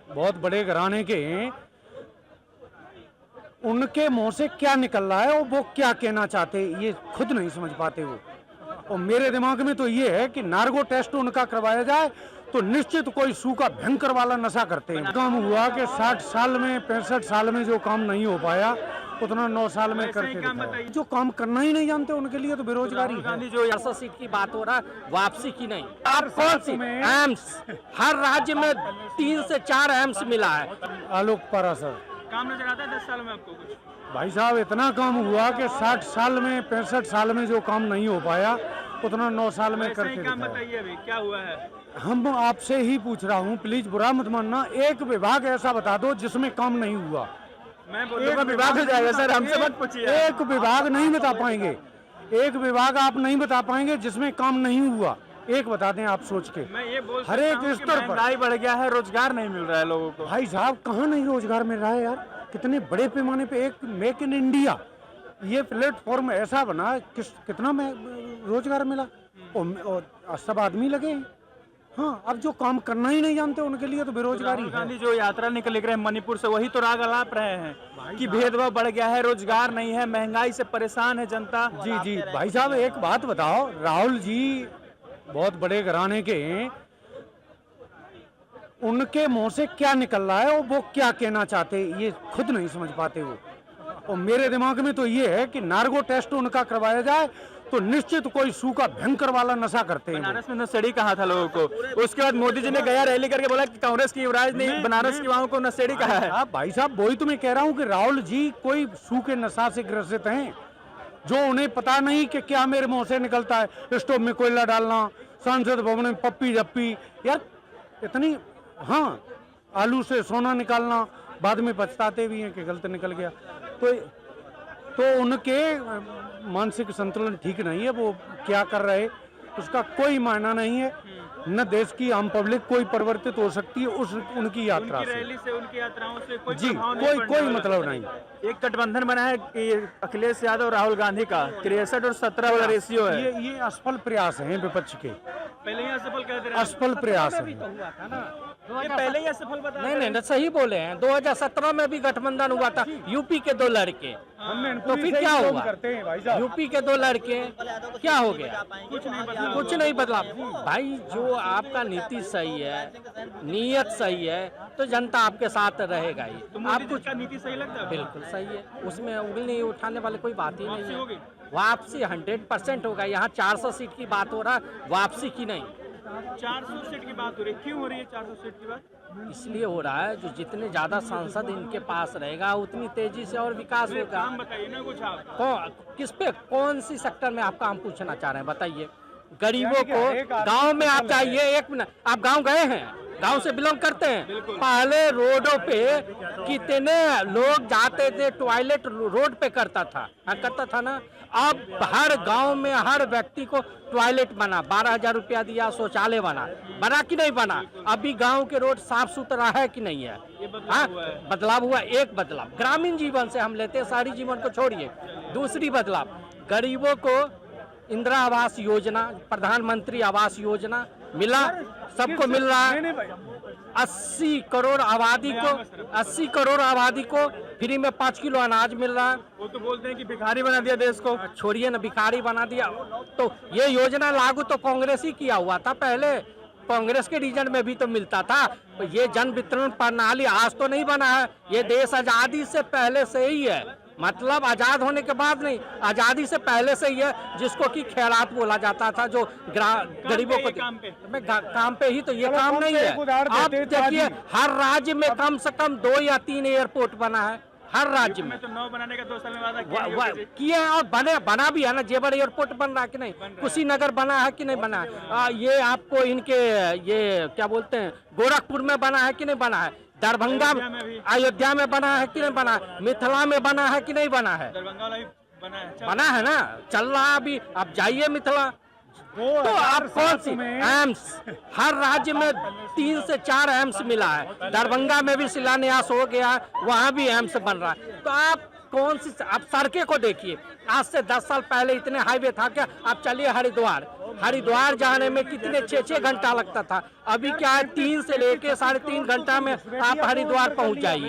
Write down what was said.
बहुत बड़े घराने के हैं, उनके मुंह से क्या निकल रहा है और वो क्या कहना चाहते हैं ये खुद नहीं समझ पाते वो। और मेरे दिमाग में तो ये है कि नार्को टेस्ट उनका करवाया जाए तो निश्चित कोई सूखा भयंकर वाला नशा करते हैं। काम हुआ कि 60 साल में 65 साल में जो काम नहीं हो पाया उतना 9 साल में करके दिखाया। जो काम करना ही नहीं जानते उनके लिए तो बेरोजगारी है। गांधी जो 400 सीट की बात हो रहा है, वापसी की नहीं। आप कौन सी एम्स, हर राज्य में 3 से 4 एम्स मिला है। आलोक पारासर काम नजर आता है 10 साल में आपको कुछ? भाई साहब इतना काम हुआ कि 60 साल में 65 साल में जो काम नहीं हो पाया उतना 9 साल में करके काम दिखाया। बताइए अभी क्या हुआ है? हम आपसे ही पूछ रहा हूँ, प्लीज बुरा मत मानना, एक विभाग ऐसा बता दो जिसमें काम नहीं हुआ। मैं बोलूंगा विभाग हो जाएगा सर, हमसे मत पूछिए। एक विभाग नहीं बता पाएंगे, एक विभाग आप नहीं बता पाएंगे जिसमें काम नहीं हुआ। एक बता दें आप सोच के। मैं ये बोल हर एक स्तर पर महंगाई बढ़ गया है, रोजगार नहीं मिल रहा है लोगों को। भाई साहब कहाँ नहीं रोजगार मिल रहा है यार, कितने बड़े पैमाने पे एक मेक इन इंडिया ये प्लेटफॉर्म ऐसा बना, कितना में रोजगार मिला और सब आदमी लगे हैं। हाँ, अब जो काम करना ही नहीं जानते उनके लिए तो बेरोजगारी है। गांधी जो यात्रा निकल रहे हैं मणिपुर से, वही तो राग अलाप रहे हैं कि भेदभाव बढ़ गया है, रोजगार नहीं है, महंगाई से परेशान है जनता। जी जी भाई साहब एक बात बताओ, राहुल जी बहुत बड़े घराने के हैं, उनके मुंह से क्या निकल रहा है और वो क्या कहना चाहते हैं ये खुद नहीं समझ पाते वो। और मेरे दिमाग में तो ये है कि नार्को टेस्ट उनका करवाया जाए तो निश्चित कोई सूखा भयंकर वाला नशा करते हैं। बनारस में नशेड़ी कहा था लोगों को, उसके बाद मोदी जी ने गया रैली करके बोला कि कांग्रेस की युवराज ने बनारस की युवाओं को नशेड़ी कहा है। भाई साहब वही तो मैं कह रहा हूँ कि राहुल जी कोई सूखे नशा से ग्रसित हैं, जो उन्हें पता नहीं कि क्या मेरे मुंह से निकलता है। स्टोव में कोयला डालना, सांसद भवन में पप्पी जप्पी, यार इतनी, हाँ आलू से सोना निकालना, बाद में पछताते भी हैं कि गलत निकल गया। तो उनके मानसिक संतुलन ठीक नहीं है, वो क्या कर रहे उसका कोई मायना नहीं है। न देश की आम पब्लिक कोई परिवर्तित हो सकती है उस उनकी यात्रा से, रैली से, उनकी यात्राओं से कोई जी कोई मतलब नहीं। एक गठबंधन बना है कि अखिलेश यादव और राहुल गांधी का 63 और 17 वाला रेशियो है। ये असफल प्रयास हैं विपक्ष के, पहले ही असफल कहते रहे, असफल प्रयास है। ये पहले ही असफल बता नहीं सही बोले हैं। 2017 में भी गठबंधन हुआ था, यूपी के 2 लड़के, तो फिर क्या हुआ? यूपी के 2 लड़के, क्या हो गया? कुछ नहीं बदला। भाई जो आपका नीति सही है, नीयत सही है, तो जनता आपके साथ रहेगा ही। आपको क्या नीति सही लगता है? बिल्कुल सही है, उसमें उंगली उठाने वाले कोई बात ही नहीं है। वापसी 100% होगा। यहाँ 400 सीट की बात हो रहा है, वापसी की नहीं। 400 सीट की बात हो रही है, क्यों हो रही है 400 सीट की बात? इसलिए हो रहा है जो जितने ज्यादा सांसद इनके पास रहेगा उतनी तेजी से और विकास होगा। काम बताइए ना कुछ आप। किस पे, कौन सी सेक्टर में आप काम पूछना चाह रहे हैं बताइए? गरीबों को गांव में आप जाइए, एक मिनट, आप गांव गए हैं, गांव से बिलोंग करते हैं? पहले रोडों पे कितने लोग जाते थे, टॉयलेट रोड पे करता था ना। अब हर गांव में हर व्यक्ति को टॉयलेट बना, 12,000 रुपया दिया, शौचालय बना कि नहीं बना? अभी गांव के रोड साफ सुथरा है कि नहीं है? हाँ, बदलाव हुआ। एक बदलाव ग्रामीण जीवन से हम लेते हैं, शहरी जीवन को छोड़िए। दूसरी बदलाव, गरीबों को इंदिरा आवास योजना, प्रधानमंत्री आवास योजना मिला, सबको मिल रहा है। 80 करोड़ आबादी को फ्री में 5 किलो अनाज मिल रहा है। वो तो बोलते हैं कि भिखारी बना दिया देश को। छोड़िए ना, भिखारी बना दिया। तो ये योजना लागू तो कांग्रेस ही किया हुआ था पहले, कांग्रेस के रीजन में भी तो मिलता था। तो ये जन वितरण प्रणाली आज तो नहीं बना है, ये देश आजादी से पहले से ही है। मतलब आजाद होने के बाद नहीं, आजादी से पहले से ही है, जिसको कि खैरात बोला जाता था, जो गरीबों को काम पे ही। तो ये काम नहीं है। आप देखिए हर राज्य में कम से कम 2 या 3 एयरपोर्ट बना है, हर राज्य में। तो 9 बनाने का 2 साल में वादा किए हैं और बना भी है ना। जेवर एयरपोर्ट बन रहा है कि नहीं? कुशीनगर बना है कि नहीं बना है? ये आपको इनके ये क्या बोलते हैं, गोरखपुर में बना है कि नहीं बना है? दरभंगा में, अयोध्या में बना है कि नहीं बना है? मिथिला में बना है कि नहीं बना है? दरभंगा में बना है ना, चल रहा अभी। आप जाइए मिथिला, तो आप कौन सी एम्स, हर राज्य में 3 से 4 एम्स मिला है। दरभंगा में भी शिलान्यास हो गया, वहाँ भी एम्स बन रहा है। तो आप कौन सी, आप सड़कें को देखिए, आज से 10 साल पहले इतने हाईवे था क्या? आप चलिए हरिद्वार, हरिद्वार जाने में कितने 6-6 घंटा लगता था, अभी क्या है 3 से लेके 3.5 घंटा में आप हरिद्वार पहुंच जाइए।